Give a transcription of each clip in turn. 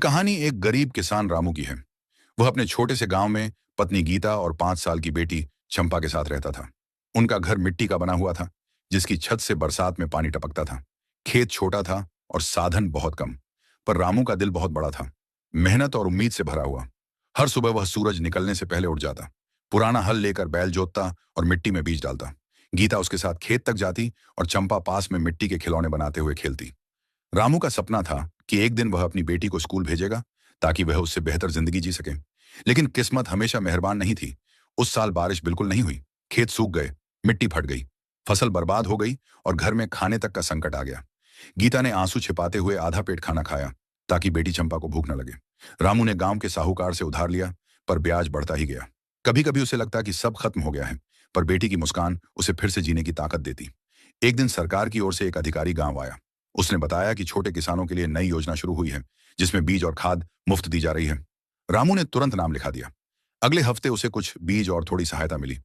कहानी एक गरीब किसान रामू की है। वह अपने छोटे से गांव में पत्नी गीता और 5 साल की बेटी चंपा के साथ रहता था। उनका घर मिट्टी का बना हुआ था, जिसकी छत से बरसात में पानी टपकता था। खेत छोटा था और साधन बहुत कम, पर रामू का दिल बहुत बड़ा था, मेहनत और उम्मीद से भरा हुआ। हर सुबह वह सूरज निकलने से पहले उठ जाता, पुराना हल लेकर बैल जोतता और मिट्टी में बीज डालता। गीता उसके साथ खेत तक जाती और चंपा पास में मिट्टी के खिलौने बनाते हुए खेलती। रामू का सपना था कि एक दिन वह अपनी बेटी को स्कूल भेजेगा, ताकि वह उससे बेहतर जिंदगी जी सके। लेकिन किस्मत हमेशा मेहरबान नहीं थी। उस साल बारिश बिल्कुल नहीं हुई। खेत सूख गए, मिट्टी फट गई, फसल बर्बाद हो गई और घर में खाने तक का संकट आ गया। गीता ने आंसू छिपाते हुए आधा पेट खाना खाया, ताकि बेटी चंपा को भूख न लगे। रामू ने गांव के साहूकार से उधार लिया, पर ब्याज बढ़ता ही गया। कभी कभी उसे लगता कि सब खत्म हो गया है, पर बेटी की मुस्कान उसे फिर से जीने की ताकत देती। एक दिन सरकार की ओर से एक अधिकारी गांव आया। उसने बताया कि छोटे किसानों के लिए नई योजना शुरू हुई है, जिसमें बीज और खाद मुफ्त दी जा रही है। रामू ने तुरंत नाम लिखा दिया। अगले हफ्ते उसे कुछ बीज और थोड़ी सहायता मिली।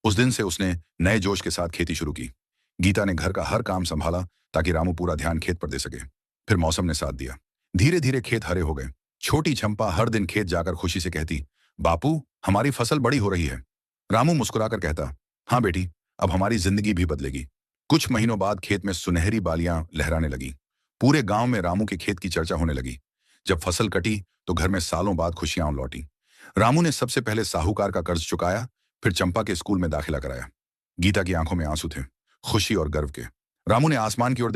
उस दिन से उसने नए जोश के साथ खेती शुरू की। गीता ने घर का हर काम संभाला, ताकि रामू पूरा ध्यान खेत पर दे सके। फिर मौसम ने साथ दिया। धीरे धीरे खेत हरे हो गए। छोटी चंपा हर दिन खेत जाकर खुशी से कहती, बापू, हमारी फसल बड़ी हो रही है। रामू मुस्कुराकर कहता, हाँ बेटी, अब हमारी जिंदगी भी बदलेगी। कुछ महीनों बाद खेत में सुनहरी बालियां लहराने लगी। पूरे गांव में रामू के खेत की चर्चा होने लगी। जब फसल कटी तो घर में सालों बाद खुशियां लौटी। रामू ने सबसे पहले साहूकार का कर्ज चुकाया, फिर चंपा के स्कूल में दाखिला कराया। गीता की आंखों में आंसू थे, खुशी और गर्व के। रामू ने आसमान की ओर